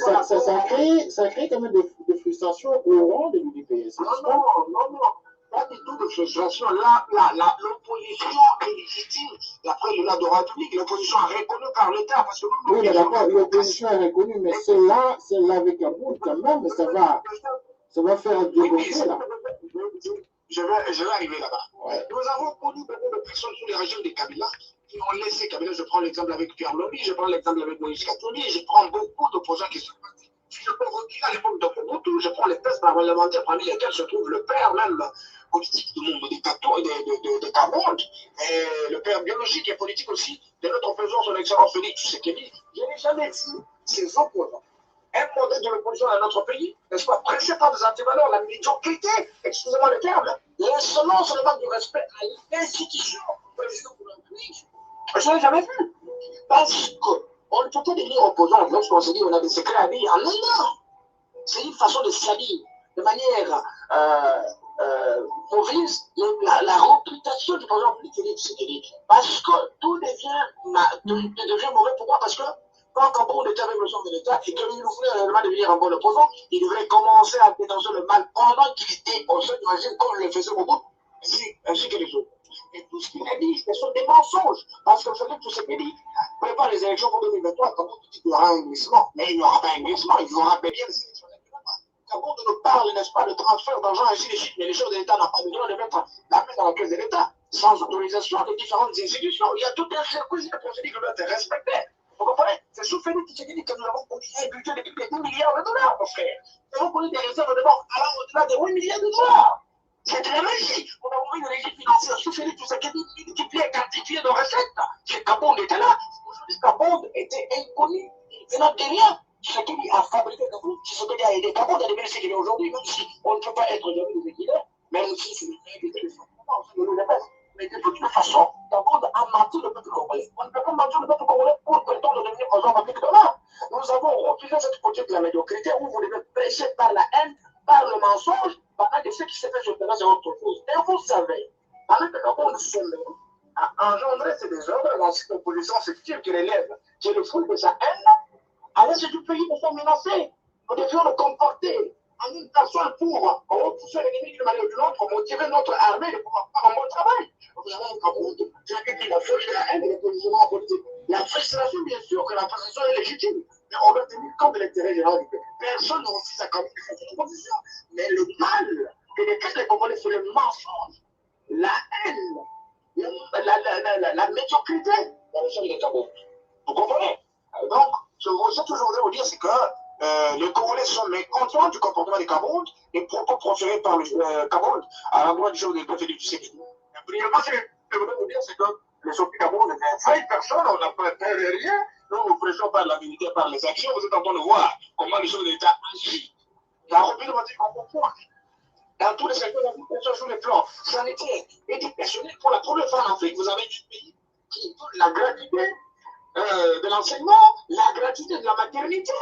Speaker 1: Ça crée quand même des frustrations au rang de l'UDPS.
Speaker 2: Non. Pas du tout de frustration. L'opposition est légitime. D'après le loi de la République, l'opposition est reconnue par l'État.
Speaker 1: Oui, mais d'accord, l'opposition est reconnue, mais celle-là avec la boule quand même, ça va faire dégonfler là.
Speaker 2: Je vais arriver là-bas.
Speaker 1: Ouais.
Speaker 2: Nous avons connu beaucoup de personnes sous les régimes de Kabila qui ont laissé Kabila. Je prends l'exemple avec Pierre Lombi, je prends l'exemple avec Moïse Katumbi, je prends beaucoup d'opposants qui sont partis. Je peux reculer à l'époque de Mobutu, je prends les tests parlementaires parmi lesquels se trouve le père même politique de Kabonde, et le père biologique et politique aussi de notre président, son excellence Félix Tshisekedi. Je n'ai jamais vu ces opposants un modèle de l'opposition dans notre pays, n'est-ce pas, pressé par des antivaleurs, la médiocrité, excusez-moi le terme, l'insolence, le manque de respect à l'institution président de la République. Je ne l'ai jamais vu. Parce qu'on ne peut pas devenir opposant lorsqu'on se dit on a des secrets à dire. Non. C'est une façon de salir de manière mauvaise la réputation du président de la République. Parce que tout devient mauvais. Pourquoi? Parce que quand Kabonde était avec le chef de l'État et qu'il voulait réellement devenir un bon opposant, il devrait commencer à dénoncer le mal pendant qu'il était au sein du régime, comme le faisait Mobutu, ainsi que les autres. Et tout ce qu'il a dit, ce sont des mensonges. Parce que Félix Tshisekedi prépare les élections pour 2023. Kabonde dit qu'il y aura un glissement. Mais il n'y aura pas un glissement, il y aura bien les élections. Kabonde nous parle, n'est-ce pas, de transfert d'argent, ainsi de suite. Mais les chefs de l'État n'ont pas besoin de mettre la main dans la caisse de l'État sans autorisation des différentes institutions. Il y a tout un circuit de procédures qui doit être respecté. Vous comprenez? C'est sous Félix Tshisekedi que nous avons connu un budget de plus de 10 milliards de dollars, mon frère. Nous avons connu des réserves de banque allant au-delà de 8 milliards de dollars. C'est de la magie. On a ouvert une régie financière sous Félix Tshisekedi multiplié, quantifié nos recettes. C'est Kabonde était là. Aujourd'hui, Kabonde était inconnu. Venant de rien. Tshisekedi a fabriqué Kabonde. Tshisekedi a aidé Kabonde à devenir ce qu'il est aujourd'hui, même si on ne peut pas être jamais de ce qu'il est, même si c'est le téléphone. Mais de toute façon, Kabonde a menti le peuple congolais. On ne peut pas mentir le peuple congolais pour prétendre devenir président de de là. Nous avons refusé cette politique de la médiocrité où vous devez prêcher par la haine, par le mensonge, pendant que ce qui s'est fait sur le terrain, c'est autre chose. Et vous savez, pendant que Kabonde a engendré ces désordres dans cette opposition fictive qui relève, qui est le fruit de sa haine, à l'est du pays, nous sommes menacés. Nous devions le comporter en une personne pour repousser l'ennemi d'une manière ou d'une autre, motiver notre armée de pouvoir faire un bon travail. Vous avez un Kabonde qui a été la folie de la haine et le positionnement politique. La frustration, bien sûr, que la position est légitime, mais on doit tenir compte de l'intérêt général du peuple. Personne ne refuse à Kabonde de faire son opposition, mais le mal que détestent les Congolais, c'est le mensonge, la haine, la médiocrité dans le chef de Kabonde. Vous comprenez? Donc, je rejette aujourd'hui vous dire, c'est que les Congolais sont mécontents du comportement des Kabound, les propos proférés par le Kabound à l'endroit du chef de l'État Félix Tshisekedi. Premièrement, ce que je voudrais vous dire, c'est que les Sophie Kabound ne faillent personne, on n'a pas peur de rien. Nous prêchons par la vérité, par les actions. Vous êtes en train de voir comment le chef de l'État agit. La République va dire qu'on comprend. Dans tous les secteurs, sur les plans sanitaires, éducationnels, pour la première fois en Afrique, vous avez des pays qui donnent la gratuité de l'enseignement, la gratuité de la maternité.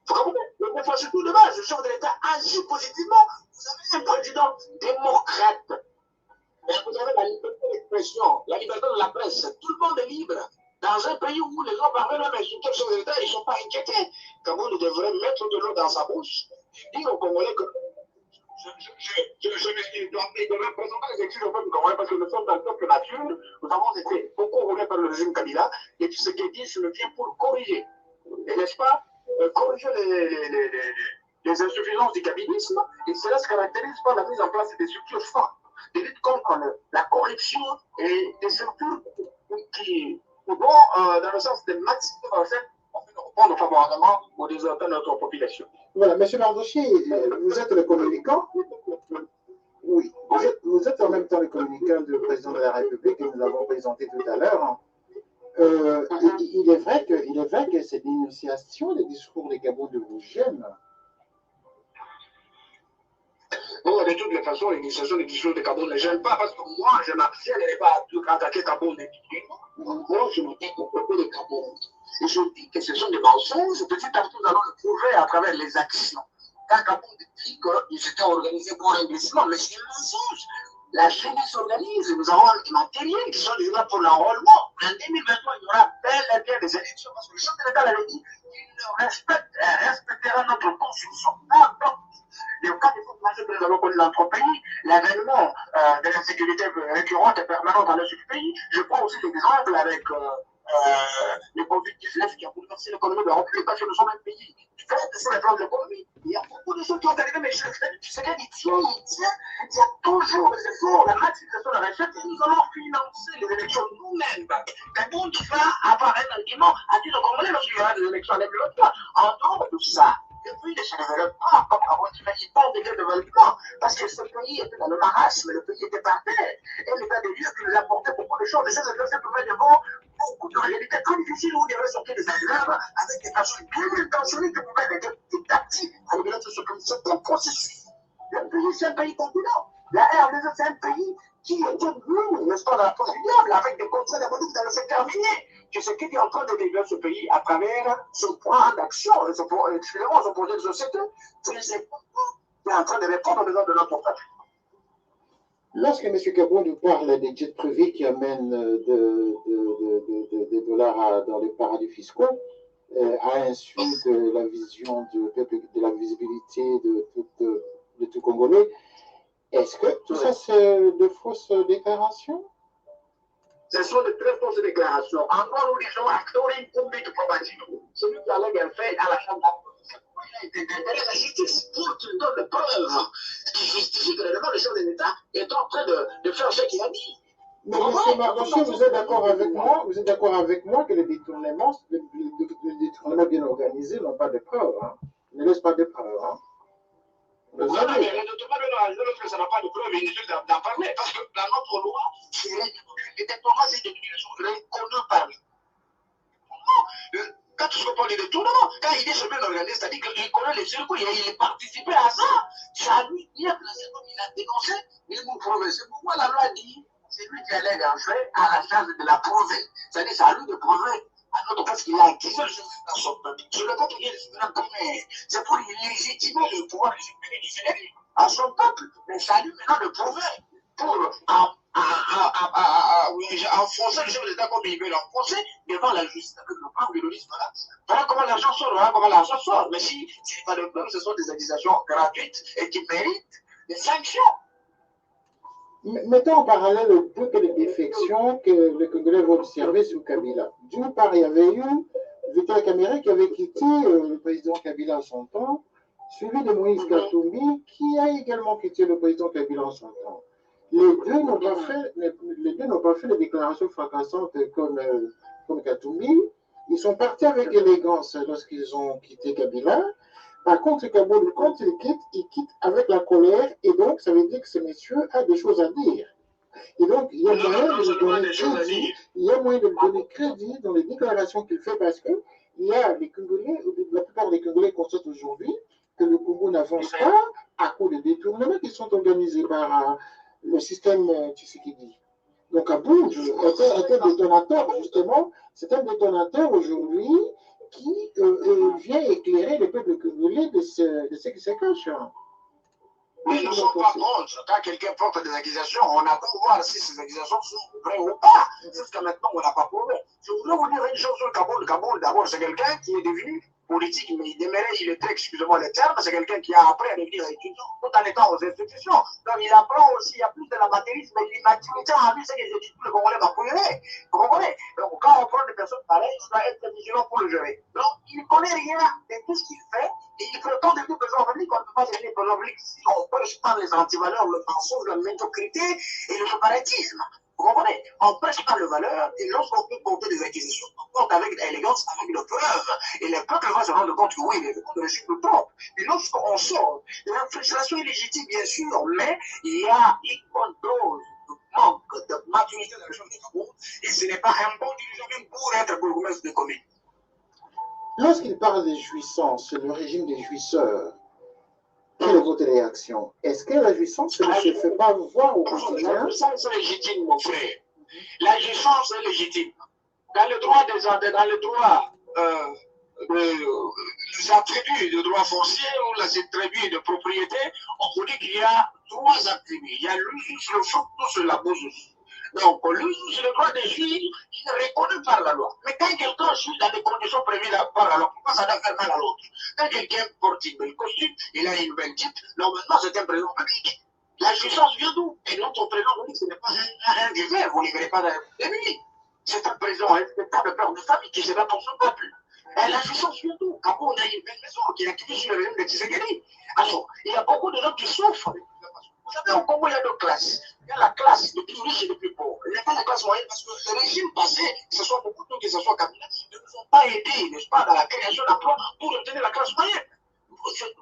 Speaker 2: Vous comprenez? Le surtout de base, le chef de l'État agit positivement. Vous avez un président démocrate. Vous avez la liberté d'expression, la liberté de la presse. Tout le monde est libre. Dans un pays où les gens parlent même insulter le chef de l'État, ils ne sont pas inquiétés. Kabound devrait mettre de l'eau dans sa bouche et dire aux Congolais que il devrait présenter les excuses au peuple congolais parce que nous sommes dans le peuple nature. Nous avons été beaucoup roulés par le régime Kabila et tout ce qui est dit, je le viens pour corriger. Et n'est-ce pas, corriger les insuffisances du kabylisme, et cela se caractérise par la mise en place des structures fortes, de lutte contre la corruption et des structures qui vont dans le sens de maximiser recettes afin de répondre favorablement aux désirs de notre population.
Speaker 1: Voilà, M. Mardoché, vous êtes le communicant. Oui, vous êtes en même temps le communicant du président de la République que nous avons présenté tout à l'heure. Il est vrai que cette dénonciation des discours des Kabound vous gêne.
Speaker 2: Bon, de toutes les façons, l'initiation des discours de Kabound ne gêne pas parce que moi, je m'abstiens de ne pas attaquer Kabound individuellement. Moi, je m'attaque au peuple de Kabound. Et je dis que ce sont des mensonges. Petit à petit, nous allons le prouver à travers les actions. Quand Kabound dit qu'il s'était organisé pour un glissement, mais c'est un mensonge. La Chine s'organise, nous avons des matériels qui sont déjà pour l'enrôlement. En 2023, il y aura bel et bien des élections parce que le chef de l'État l'avait dit qu'il respectera notre constitution. Les cas de faute majeure que nous avons connu dans notre pays, l'avènement de l'insécurité récurrente et permanente dans notre pays, je prends aussi l'exemple avec le Covid-19 qui a bouleversé l'économie de la République parce que nous sommes un pays faible sur le plan de l'économie. Il y a beaucoup de choses qui ont arrivé, mais tu sais qu'il tient, il y a toujours des efforts, la maximisation de la recette, et nous allons financer les élections nous-mêmes. Kabound va avoir un argument à dire aux Congolais lorsqu'il y aura des élections en 2023. En dehors de ça, le pays ne se développe pas comme avant, il ne fait pas de développement, parce que ce pays était dans le marasme, le pays était par terre, et l'état des lieux qui nous apportait beaucoup de choses, et ça se trouvait devant beaucoup de réalités très difficiles où il devait sortir des aggraves avec des personnes bien intentionnées qui pouvaient aider petit à petit à libérer tout ce que c'est un processus. Le pays, c'est un pays continent. La RDC, c'est un pays qui était venu, n'est-ce pas, dans la poche du diable, avec des contrats diaboliques dans le secteur minier. C'est ce qui est en train de délivrer ce pays à travers son plan d'action, son projet de société, très important, qui est en train de répondre aux besoins de notre peuple.
Speaker 1: Lorsque M. Kabound parle des jets privés qui amènent des dollars dans les paradis fiscaux, à insu de la vision de la visibilité de tout Congolais, est-ce que tout ça c'est de fausses déclarations?
Speaker 2: Ce sont de très fausses déclarations. Encore nous disons actori public probativo. Celui qui allègue un fait à la chambre d'accusation. Il a été déterminé la justice pour qu'il donne des preuves qui justifient que réellement le chef de l'État est en train de faire ce qu'il a dit.
Speaker 1: Mais M. Mardoché, vous êtes d'accord avec moi que les détournements bien organisés n'ont pas de preuves, hein? Ne laissent pas de preuves, hein?
Speaker 2: Non, mais le détournement bien organisé, lorsque ça n'a pas de preuves, il est inutile d'en parler, parce que dans notre loi, c'est les détournements, c'est une définition reconnue par lui. Quand tu parle de détournement, quand il est sur bien organisé, c'est-à-dire qu'il connaît les circuits, il participé à ça. C'est à lui qui a placé comme il a dénoncé, il vous prouve. C'est pourquoi la loi dit, c'est lui qui allègue un fait à la charge de la prouver. C'est-à-dire c'est à lui de prouver à notre place qu'il a acquis le souverain dans son peuple. Je le vois qu'il est le souverain primaire. C'est pour légitimer le pouvoir légitimer du Sénégal à son peuple. Mais c'est à lui maintenant de prouver pour enfoncer le chef de l'État comme il veut l'enfoncer devant la justice avec le plan de l'ONU. Voilà comment l'argent sort, voilà comment l'argent sort. Mais si c'est pas le plan, ce sont des accusations gratuites et qui méritent des sanctions.
Speaker 1: Mettons en parallèle toutes les défections que les Congolais vont observer sous Kabila. D'une part, il y avait eu Vital Kamerhe qui avait quitté le président Kabila en son temps, suivi de Moïse Katumbi qui a également quitté le président Kabila en son temps. Les deux n'ont pas fait des déclarations fracassantes comme Katumbi, Ils sont partis avec élégance lorsqu'ils ont quitté Kabila. Par contre, Kaboul, quand ils quittent avec la colère, et donc ça veut dire que ce monsieur a des choses à dire. Et donc, il y a moyen de lui donner crédit, il y a moyen de lui donner crédit dans les déclarations qu'il fait parce que il y a les Congolais, la plupart des Congolais constatent aujourd'hui que le Congo n'avance pas à cause des détournements qui sont organisés par le système Tshisekedi. Donc, Kaboul est un détonateur, justement, c'est un détonateur aujourd'hui qui vient éclairer le peuple congolais de ce qui se cache.
Speaker 2: Mais nous ne sommes pas contre. Quand quelqu'un porte des accusations, on attend voir si ces accusations sont vraies ou pas. Jusqu'à maintenant, on n'a pas prouvé. Je voudrais vous dire une chose sur Kaboul. Kaboul, d'abord, c'est quelqu'un qui est devenu politique, mais il demeurait, il était, excusez-moi le terme, c'est quelqu'un qui a appris à devenir étudiant tout en étant aux institutions. Donc il apprend aussi, il y a plus de l'amateurisme, mais l'immaturité en lui, c'est que les études, le Congolais va couiller. Vous comprenez? Donc quand on prend des personnes pareilles, on doit être vigilant pour le gérer. Donc il ne connaît rien de tout ce qu'il fait, et il prétend devenir président public, on ne peut pas devenir président public si on prêche pas les antivaleurs, le mensonge, la médiocrité et le séparatisme. Vous comprenez? On prêche pas le valeur, et lorsqu'on peut porter des accusations, on porte avec élégance, avec une preuve. Et le peuple va se rendre compte que oui, le régime le trompe. Et lorsqu'on sort, la frustration est légitime, bien sûr, mais il y a une bonne dose de manque de maturité dans le champ de Kaboul, et ce n'est pas un bon dirigeant même pour être bourgmestre de commune.
Speaker 1: Lorsqu'il parle des jouissances, le régime des jouisseurs, quelle est votre réaction? Est-ce que la jouissance ne se fait pas voir au quotidien?
Speaker 2: La jouissance est légitime, mon frère. La jouissance est légitime. Dans le droit des attributs de droit foncier ou les attributs de propriété, on vous dit qu'il y a 3 attributs. Il y a l'usus, le fructus et l'abusus. Donc, l'usus, le droit de jouir, il est reconnu par la loi. Mais quand quelqu'un jouit dans des conditions prévues par la loi, pourquoi ça doit faire mal à l'autre? Quand quelqu'un porte une belle costume, il a une belle type, normalement c'est un président public. La jouissance vient d'où? Et notre président public, ce n'est pas un viveur, vous ne verrez pas de nuit. C'est un président respectable père de famille qui se bat pour son peuple. Et la jouissance vient d'où? Après, on a une belle maison qui est activée sur le régime de Tshisekedi. Alors, il y a beaucoup de gens qui souffrent. Vous savez, au Congo, il y a 2 classes. Il y a la classe des plus riches et des plus pauvres. Il n'y a pas la classe moyenne parce que le régime passé, que ce soit beaucoup de gens, que ce soit Kabila, ne nous ont pas aidés, n'est-ce pas, dans la création d'emplois pour obtenir la classe moyenne.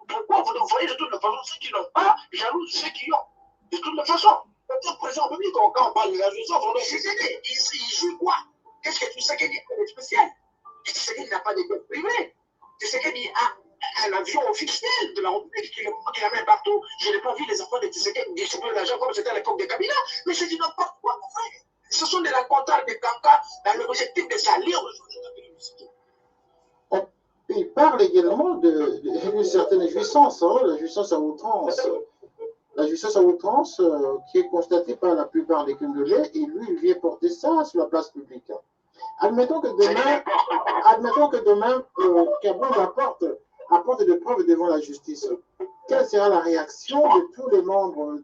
Speaker 2: Pourquoi vous voyez de toute façon ceux qui n'ont pas jalousent ceux qui ont? De toute façon, le président public, quand on parle de la jouissance, on doit s'aider. Il joue quoi? Qu'est-ce que tu sais qu'il y a de spécial? Tu sais qu'il n'a pas de dette privée. Tu sais qu'il y a un avion officiel de la République qui l'amène partout. Je n'ai pas vu les enfants de Tshisekedi distribuer l'argent comme c'était à l'époque de Kabila, mais c'est du n'importe quoi, mon frère. Ce sont des rencontres de cancans dans l'objectif de salir le
Speaker 1: Il parle également d'une certaine jouissance, hein, la jouissance à outrance. La jouissance à outrance qui est constatée par la plupart des Congolais, et lui, il vient porter ça sur la place publique. Admettons que demain Kaboul apporte des preuves devant la justice. Quelle sera la réaction de tous les membres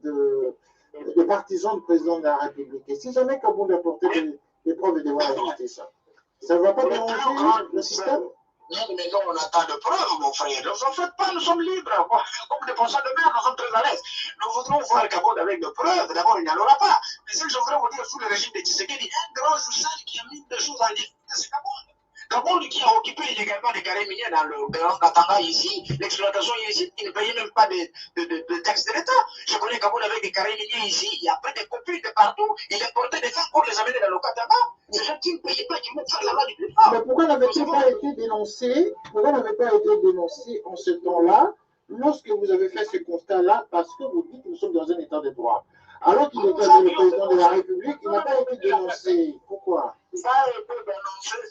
Speaker 1: des partisans du président de la République? Et si jamais Kaboul apporte des preuves devant la justice, ça ne va pas déranger le système?
Speaker 2: Mais non, on n'a pas de preuves, mon frère. Ne vous en faites pas, nous sommes libres. Comme des penseurs de mer, nous sommes très à l'aise. Nous voudrons voir Kaboul avec des preuves. D'abord, il n'y en aura pas. Mais ce que je voudrais vous dire sous le régime de Tshisekedi, un grand jouisseur qui a mis des choses en difficulté, c'est Kaboul. Kaboul qui a occupé illégalement des carrés miniers dans le Katanga ici, l'exploitation ici, qui ne payait même pas de taxes de l'État. Je connais Kaboul avec des carrés miniers ici, il y a plein de copies de partout, il importait des femmes pour les amener dans le Katanga. Ces gens qui ne payaient pas, qui vont faire la loi du plus fort.
Speaker 1: Mais pourquoi n'avait-il pas été dénoncé? Pourquoi n'avait pas été dénoncé en ce temps-là, lorsque vous avez fait ce constat-là, parce que vous dites que nous sommes dans un état de droit? Alors qu'il était le président de la République, il n'a pas été dénoncé. Pourquoi?
Speaker 2: Ça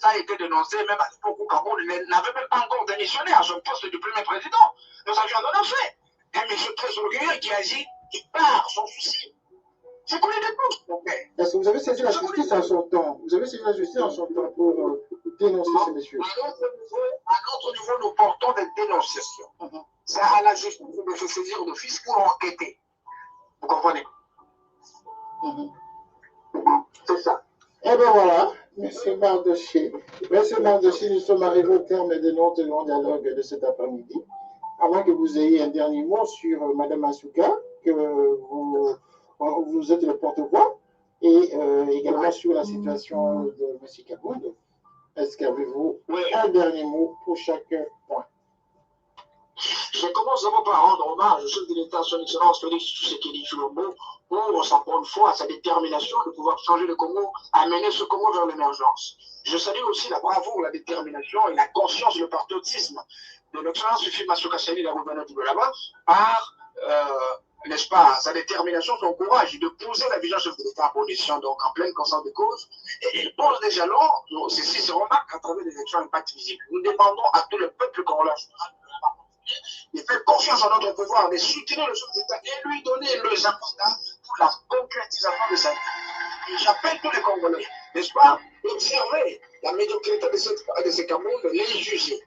Speaker 2: a été dénoncé, même à l'époque où Kaboul n'avait même pas encore démissionné à son poste du premier président. Nous avions en fait un monsieur très orgueilleux qui agit, qui part sans souci. C'est qu'on est de tous.
Speaker 1: Est-ce que vous avez saisi la justice en son temps? Vous avez saisi la justice en son temps pour dénoncer ces messieurs?
Speaker 2: À notre niveau, nous portons des dénonciations. C'est à la justice de se saisir d'office pour enquêter. Vous comprenez? C'est ça.
Speaker 1: Eh bien voilà, M. Mardoché. M. Mardoché, nous sommes arrivés au terme de notre long dialogue de cet après-midi. Avant que vous ayez un dernier mot sur Mme Asuka, que vous êtes le porte-voix, et également sur la situation de M. Kaboul. Est-ce qu'avez-vous
Speaker 2: Oui.
Speaker 1: un dernier mot pour chaque point?
Speaker 2: Je commence d'abord par rendre hommage au chef de l'État, son Excellence Félix Tshisekedi Tshilombo, pour sa bonne foi, sa détermination de pouvoir changer le Congo, amener ce Congo vers l'émergence. Je salue aussi la bravoure, la détermination et la conscience, le patriotisme de l'Excellence Fifi Massoukasséli, la gouverneure du Bolaba, par, n'est-ce pas, sa détermination, son courage de poser la vision chef de l'État en position, donc en pleine conscience de cause. Et il pose des jalons, ceci se remarque à travers des élections impact visibles. Nous demandons à tout le peuple congolais de faire confiance en notre pouvoir, de soutenir le chef d'État et lui donner les apports pour la concrétisation de sa vie. Et j'appelle tous les Congolais, n'est-ce pas, d'observer la médiocrité de ces Cameroun, de les juger.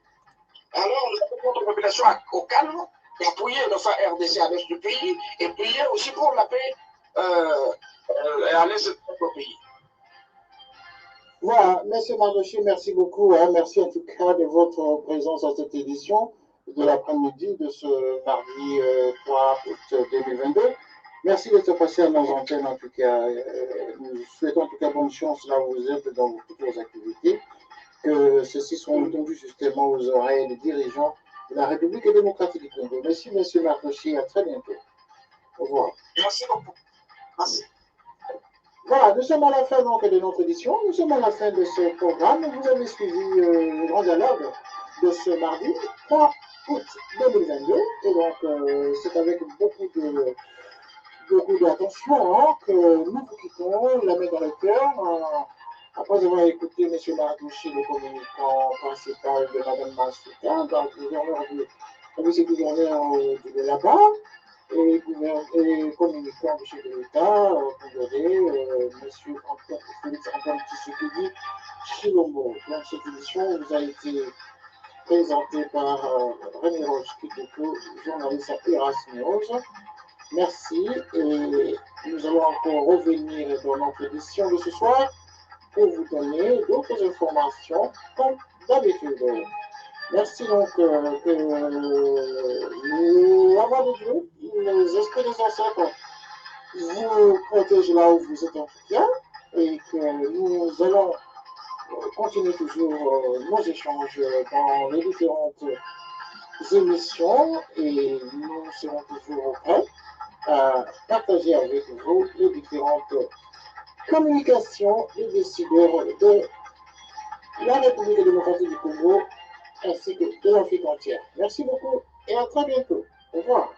Speaker 2: Alors, nous appelons notre population au calme, d'appuyer nos frères RDC à l'est du pays et prier aussi pour la paix à l'est de notre pays.
Speaker 1: Voilà, M. Mardoché, merci beaucoup. Hein. Merci en tout cas de votre présence à cette édition de l'après-midi de ce mardi 3 août 2022. Merci d'être passé à nos antennes en tout cas. Nous souhaitons en tout cas bonne chance là où vous êtes dans toutes vos activités. Que ceux-ci sont entendus justement aux oreilles des dirigeants de la République démocratique du Congo. Merci M. Mardoché, à très bientôt. Au revoir.
Speaker 2: Merci beaucoup. Merci.
Speaker 1: Voilà, nous sommes à la fin donc de notre édition, nous sommes à la fin de ce programme. Vous avez suivi le grand dialogue de ce mardi 3 août 2022. Et donc, c'est avec beaucoup d'attention hein, que nous vous quittons la main dans le cœur. Après avoir écouté M. Mardoché, le communicant principal de Mme Massouka, donc le vice-gouverneur de là-bas, et communicant du chef de l'État, M. Félix Antoine Tshisekedi Tshilombo. Donc cette édition vous a été présentée par René Roche Kitoko, journaliste à Erasmus. Merci et nous allons encore revenir dans notre édition de ce soir pour vous donner d'autres informations comme d'habitude. Merci donc que la voix de Dieu, les esprits des ancêtres vous protègent là où vous êtes en tout cas et que nous allons continuer toujours nos échanges dans les différentes émissions et nous serons toujours prêts à partager avec vous les différentes communications des décideurs de la République démocratique du Congo ainsi que de l'Afrique entière. Merci beaucoup et à très bientôt. Au revoir.